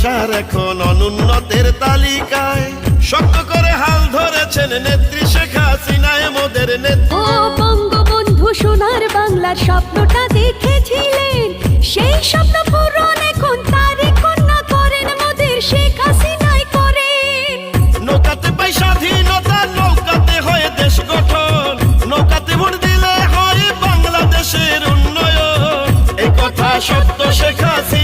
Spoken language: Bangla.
ভাষার এখন অনুন্নতের তালিকায় শক্ত করে হাল ধরেছেন নেত্রী শেখ হাসিনায় মোদের নেত্রী। ও বঙ্গবন্ধু সোনার বাংলার স্বপ্নটা দেখেছিলেন, সেই স্বপ্ন পূরণ এখন তারই কন্যা করেন মোদের শেখ হাসিনাই করেন। নৌকাতে পাই স্বাধীনতা, নৌকাতে হয় দেশ গঠন, নৌকাতে ভোট দিলে হয় বাংলাদেশের উন্নয়ন। এই কথা সত্য শেখ হাসিনা